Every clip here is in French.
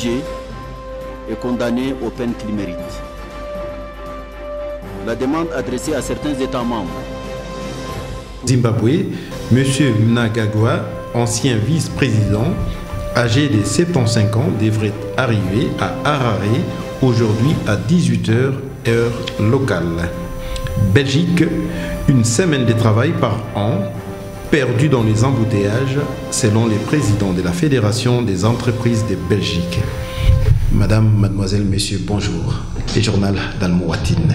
jugés et condamnés aux peines qu'ils méritent. La demande adressée à certains États membres. Zimbabwe, M. Mnangagwa, ancien vice-président, âgé de 75 ans, devrait arriver à Harare aujourd'hui à 18 h heure locale. Belgique, une semaine de travail par an perdue dans les embouteillages selon les présidents de la Fédération des entreprises de Belgique. Madame, mademoiselle, monsieur, bonjour. Le journal d'Al-Mouatine.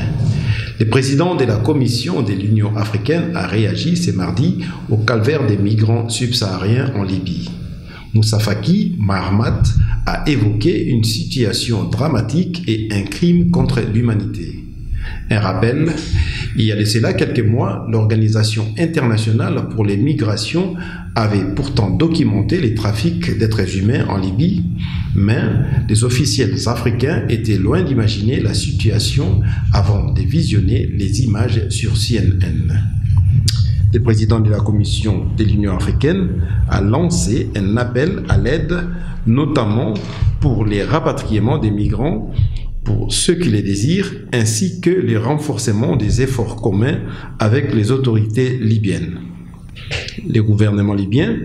Le président de la Commission de l'Union africaine a réagi ce mardi au calvaire des migrants subsahariens en Libye. Moussa Faki Mahamat a évoqué une situation dramatique et un crime contre l'humanité. Un rappel, il y a de cela quelques mois, l'Organisation internationale pour les migrations avait pourtant documenté les trafics d'êtres humains en Libye, mais les officiels africains étaient loin d'imaginer la situation avant de visionner les images sur CNN. Le président de la Commission de l'Union africaine a lancé un appel à l'aide, notamment pour les rapatriements des migrants, pour ceux qui les désirent, ainsi que le renforcement des efforts communs avec les autorités libyennes. Le gouvernement libyen,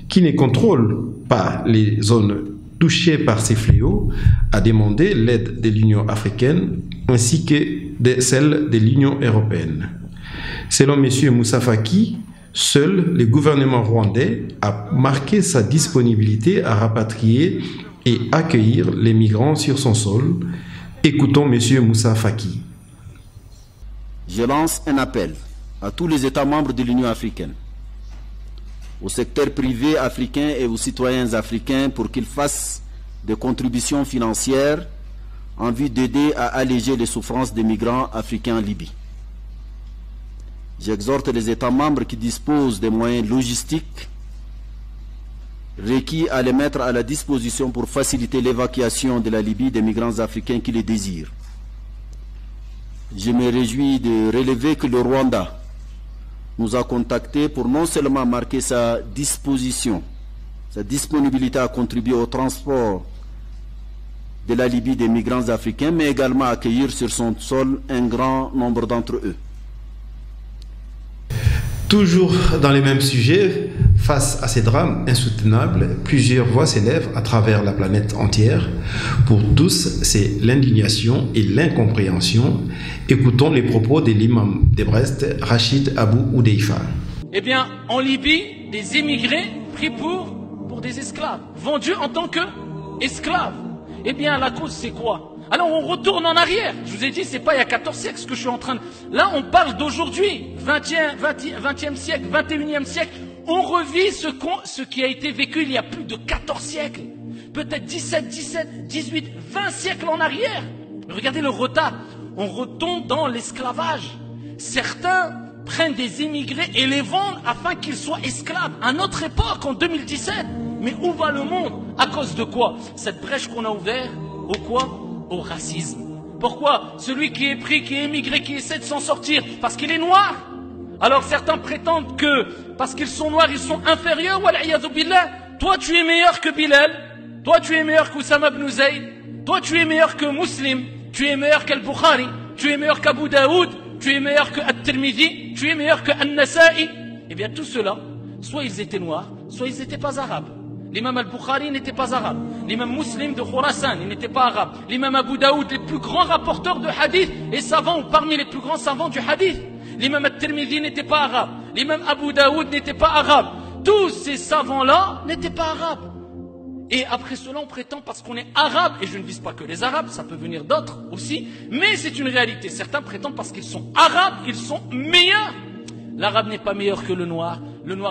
qui ne contrôle pas les zones touchées par ces fléaux, a demandé l'aide de l'Union africaine ainsi que de celle de l'Union européenne. Selon M. Moussa Faki, seul le gouvernement rwandais a marqué sa disponibilité à rapatrier et accueillir les migrants sur son sol. Écoutons M. Moussa Faki. Je lance un appel à tous les États membres de l'Union africaine, au secteur privé africain et aux citoyens africains pour qu'ils fassent des contributions financières en vue d'aider à alléger les souffrances des migrants africains en Libye. J'exhorte les États membres qui disposent des moyens logistiques requis à les mettre à la disposition pour faciliter l'évacuation de la Libye des migrants africains qui les désirent. Je me réjouis de relever que le Rwanda nous a contactés pour non seulement marquer sa disposition, sa disponibilité à contribuer au transport de la Libye des migrants africains, mais également accueillir sur son sol un grand nombre d'entre eux. Toujours dans les mêmes sujets, face à ces drames insoutenables, plusieurs voix s'élèvent à travers la planète entière. Pour tous, c'est l'indignation et l'incompréhension. Écoutons les propos de l'imam de Brest, Rachid Abou Oudeifa. Eh bien, en Libye, des émigrés pris pour des esclaves, vendus en tant qu'esclaves. Eh bien, la cause, c'est quoi? Alors on retourne en arrière. Je vous ai dit, c'est pas il y a 14 siècles ce que je suis en train de... Là, on parle d'aujourd'hui, 20e siècle, 21e siècle. On revit ce qui a été vécu il y a plus de 14 siècles. Peut-être 17, 18, 20 siècles en arrière. Regardez le retard. On retombe dans l'esclavage. Certains prennent des immigrés et les vendent afin qu'ils soient esclaves. À notre époque, en 2017. Mais où va le monde? À cause de quoi? Cette brèche qu'on a ouverte, au quoi? Au racisme. Pourquoi? Celui qui est pris, qui est émigré, qui essaie de s'en sortir, parce qu'il est noir. Alors certains prétendent que, parce qu'ils sont noirs, ils sont inférieurs. Wal'iyadhu billah. Toi, tu es meilleur que Bilal. Toi, tu es meilleur qu'Oussama ibn Zayd. Toi, tu es meilleur que Muslim. Tu es meilleur qu'Al-Bukhari. Tu es meilleur qu'Abu Daoud. Tu es meilleur que At-Tirmidhi. Tu es meilleur que An-Nasa'i. Eh bien, tout cela, soit ils étaient noirs, soit ils n'étaient pas arabes. L'imam al-Bukhari n'était pas arabe. L'imam Muslim de Khurasan, il n'était pas arabe. L'imam Abu Daoud, les plus grands rapporteurs de hadith et savants, parmi les plus grands savants du hadith. L'imam al-Tirmidhi n'était pas arabe. L'imam Abu Daoud n'était pas arabe. Tous ces savants-là n'étaient pas arabes. Et après cela, on prétend parce qu'on est arabe, et je ne vise pas que les arabes, ça peut venir d'autres aussi, mais c'est une réalité. Certains prétendent parce qu'ils sont arabes, ils sont meilleurs. L'arabe n'est pas meilleur que le noir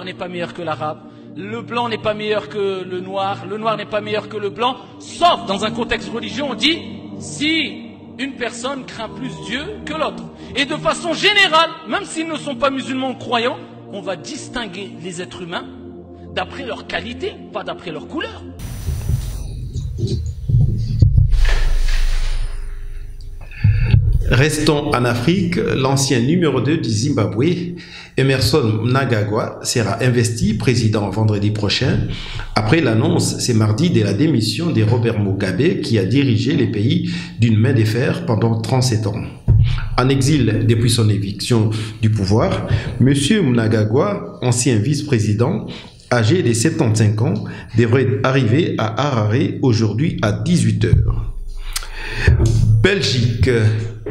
n'est pas meilleur que l'arabe. Le blanc n'est pas meilleur que le noir n'est pas meilleur que le blanc, sauf dans un contexte religieux, on dit si une personne craint plus Dieu que l'autre. Et de façon générale, même s'ils ne sont pas musulmans croyants, on va distinguer les êtres humains d'après leur qualité, pas d'après leur couleur. Restons en Afrique. L'ancien numéro 2 du Zimbabwe, Emmerson Mnangagwa, sera investi président vendredi prochain après l'annonce ce mardi de la démission de Robert Mugabe qui a dirigé les pays d'une main de fer pendant 37 ans. En exil depuis son éviction du pouvoir, M. Mnangagwa, ancien vice-président, âgé de 75 ans, devrait arriver à Harare aujourd'hui à 18h. Belgique.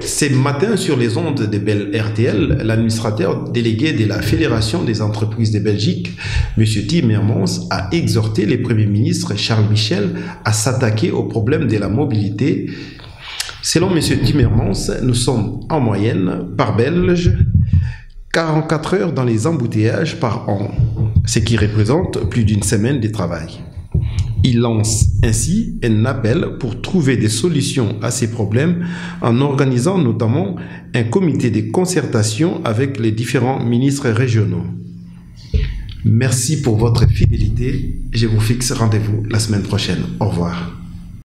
Ce matin, sur les ondes de Bell RTL, l'administrateur délégué de la Fédération des entreprises de Belgique, M. Timmermans, a exhorté le Premier ministre Charles Michel à s'attaquer au problème de la mobilité. Selon M. Timmermans, nous sommes en moyenne, par Belge, 44 heures dans les embouteillages par an, ce qui représente plus d'une semaine de travail. Il lance ainsi un appel pour trouver des solutions à ces problèmes en organisant notamment un comité de concertation avec les différents ministres régionaux. Merci pour votre fidélité. Je vous fixe rendez-vous la semaine prochaine. Au revoir.